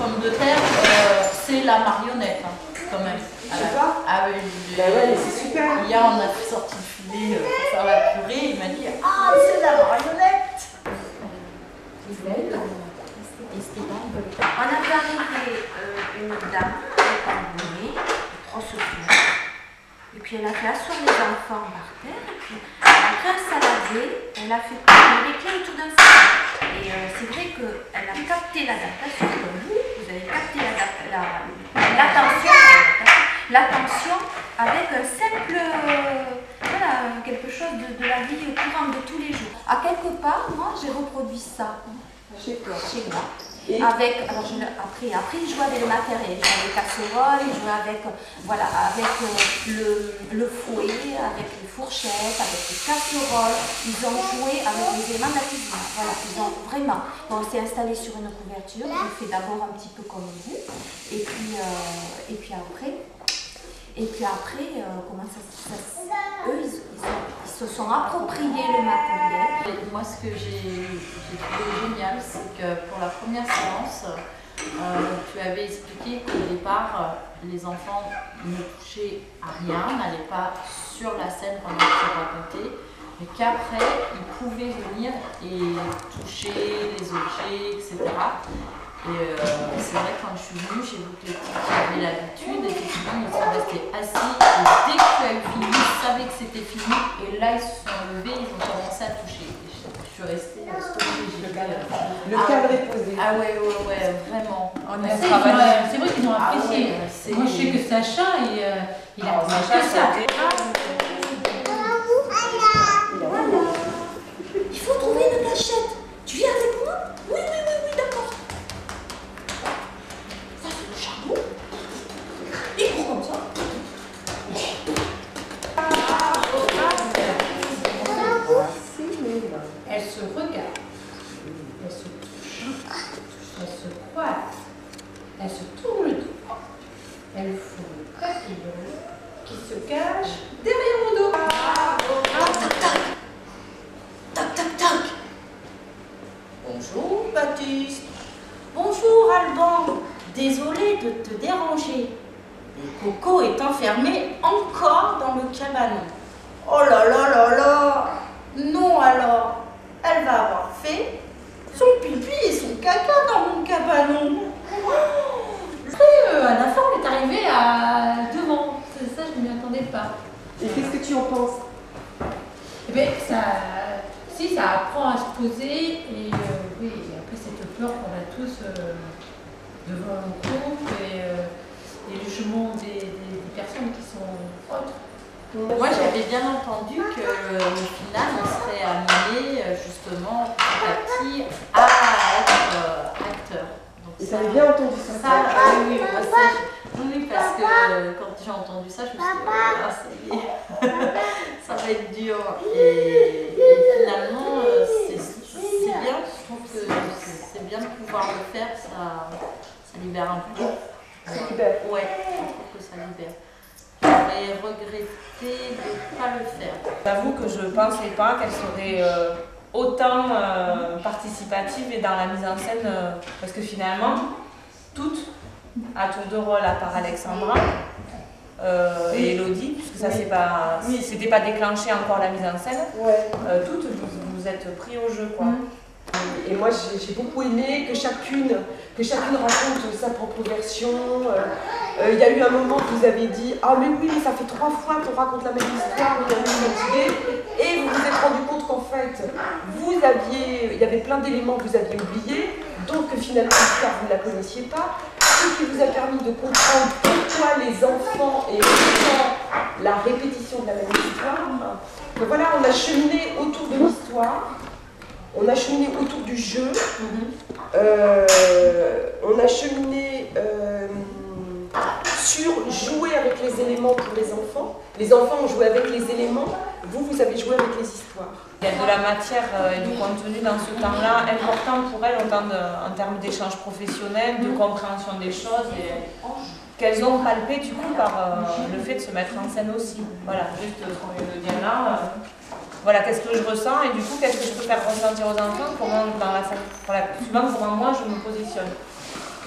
pommes de terre, c'est la marionnette, hein, quand même. Ah oui, ouais, c'est super. Hier, on a sorti le filet pour faire la purée. Il m'a dit ah, c'est la marionnette. On a fait arriver une dame avec un bonnet, grosse fleur. Et puis elle a fait asseoir les enfants par terre. Et puis après un saladier, elle a fait tourner les clés autour d'un salon. Et c'est vrai qu'elle a capté l'adaptation, comme vous avez capté l'attention avec un simple, voilà, quelque chose de la vie courante de tous les jours. À quelque part, moi j'ai reproduit ça chez moi. Avec, alors après il jouait avec le matériel, il jouait avec les casseroles, il jouait avec, voilà, avec le fouet, avec les fourchettes, avec les casseroles. Ils ont joué avec les éléments de la cuisine. Voilà, ils ont vraiment. Bon, on s'est installé sur une couverture, j'ai fait d'abord un petit peu comme vous, et puis après, comment ça eux, ils se sont appropriés le matériel. Et moi, ce que j'ai trouvé génial, c'est que pour la première séance, tu avais expliqué qu'au départ, les enfants ne touchaient à rien, n'allaient pas sur la scène pendant que tu racontais, mais qu'après, ils pouvaient venir et toucher les objets, etc. Et c'est vrai que quand je suis venue, j'ai vu que les petits qui avaient l'habitude, effectivement, ils sont restés assis. Et dès que tu as eu fini, ils savaient que c'était fini. Et là, ils se sont levés, ils ont commencé à toucher. Et je suis restée scotchée. Le cadre est posé. Ah ouais, vraiment. C'est vrai qu'ils ont apprécié. Moi, je sais que Sacha, il a apprécié ça. Il faut trouver une cachette. Tu viens avec moi? Oui, d'accord. Ça, c'est le charbon. Il court comme ça. Elle se regarde, elle se touche, elle se croise, elle se tourne le dos, elle fout le papillon qui se cache derrière mon dos. Tac. Bonjour Baptiste. Bonjour Alban. Désolée de te déranger. Mais Coco est enfermée encore dans le cabanon. Oh là. Non alors. Elle va avoir fait son pipi et son caca dans mon cabanon. À la fin, on est arrivé à devant. C'est ça, je ne m'y attendais pas. Et qu'est-ce que tu en penses? Eh bien, ça apprend à se poser et oui, après cette peur qu'on a tous devant le groupe et le jugement des personnes qui sont autres. Moi, j'avais bien entendu que au final, on serait amené justement petit à petit à être acteur. Donc, Et tu avais bien entendu ça? Oui, parce que quand j'ai entendu ça, je me suis dit, ah, ça y est, ça va être dur. Et finalement, c'est bien, je trouve que c'est bien de pouvoir le faire, ça libère un peu. Ça libère. Ouais, je trouve que ça libère. J'aurais regretté de ne pas le faire. J'avoue que je ne pensais pas qu'elle serait autant participative et dans la mise en scène, parce que finalement, toutes, à tour de rôle, à part Alexandra et Elodie, puisque ça c'était pas déclenché encore la mise en scène, toutes vous êtes pris au jeu, quoi. Et moi, j'ai beaucoup aimé que chacune raconte sa propre version. Il y a eu un moment où vous avez dit « Ah mais oui, mais ça fait 3 fois qu'on raconte la même histoire, on est motivé. » Et vous vous êtes rendu compte qu'en fait, il y avait plein d'éléments que vous aviez oubliés, donc finalement l'histoire, vous ne la connaissiez pas. Ce qui vous a permis de comprendre pourquoi les enfants et la répétition de la même histoire. Donc voilà, on a cheminé autour de l'histoire. On a cheminé autour du jeu, on a cheminé sur jouer avec les éléments pour les enfants. Les enfants ont joué avec les éléments, vous avez joué avec les histoires. Il y a de la matière et du contenu dans ce temps-là important pour elles en termes d'échange professionnel, de compréhension des choses et qu'elles ont palpé du coup par le fait de se mettre en scène aussi. Voilà, juste comme le dire là. Voilà, qu'est-ce que je ressens et du coup, qu'est-ce que je peux faire ressentir aux enfants, comment dans la scène, voilà, suivant comment moi je me positionne.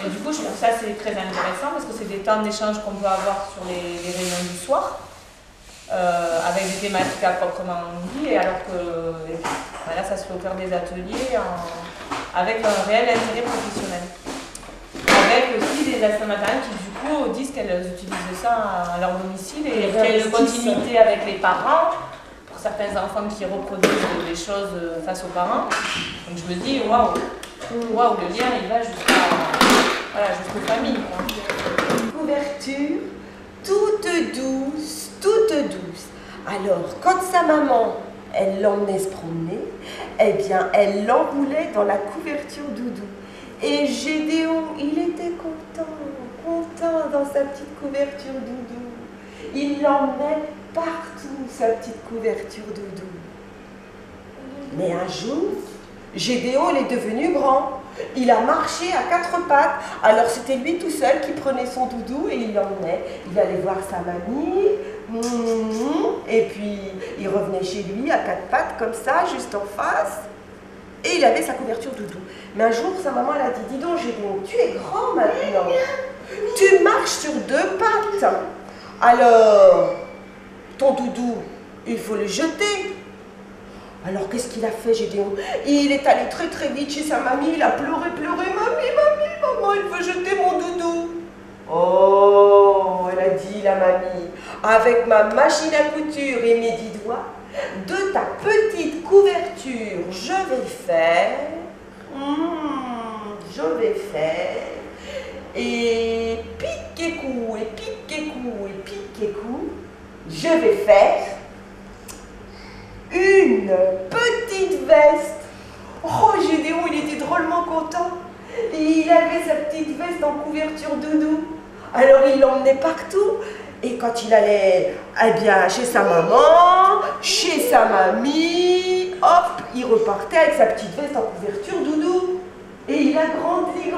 Et du coup, je trouve ça c'est très intéressant parce que c'est des temps d'échange qu'on peut avoir sur les réunions du soir, avec des thématiques à proprement dit, et alors que là, ça se fait au cœur des ateliers avec un réel intérêt professionnel. Avec aussi des assistantes maternelles qui du coup disent qu'elles utilisent ça à leur domicile et qu'il y a une continuité avec les parents. Pour certains enfants qui reproduisent des choses face aux parents. Donc je me dis, waouh, le lien il va jusqu'aux familles. Une couverture toute douce, toute douce. Alors, quand sa maman, elle l'emmenait se promener, eh bien, elle l'enroulait dans la couverture doudou. Et Gédéon, il était content dans sa petite couverture doudou. Il l'emmenait partout, sa petite couverture doudou. Mais un jour, Gédéon, il est devenu grand. Il a marché à 4 pattes. Alors c'était lui tout seul qui prenait son doudou et il l'emmenait. Il allait voir sa mamie. Et puis il revenait chez lui à 4 pattes comme ça, juste en face. Et il avait sa couverture doudou. Mais un jour, sa maman elle a dit, dis donc Gédéon, tu es grand maintenant. Tu marches sur 2 pattes. Alors, ton doudou, il faut le jeter. Alors, qu'est-ce qu'il a fait, Gédéon? Il est allé très très vite chez sa mamie, il a pleuré, maman, il veut jeter mon doudou. Oh, elle a dit, la mamie, avec ma machine à couture et mes 10 doigts, de ta petite couverture, je vais faire, et pique et coup, je vais faire une petite veste. Oh, Gédéon, il était drôlement content. Et il avait sa petite veste en couverture doudou. Alors il l'emmenait partout. Et quand il allait chez sa maman, chez sa mamie, hop, il repartait avec sa petite veste en couverture doudou. Et il a grandi.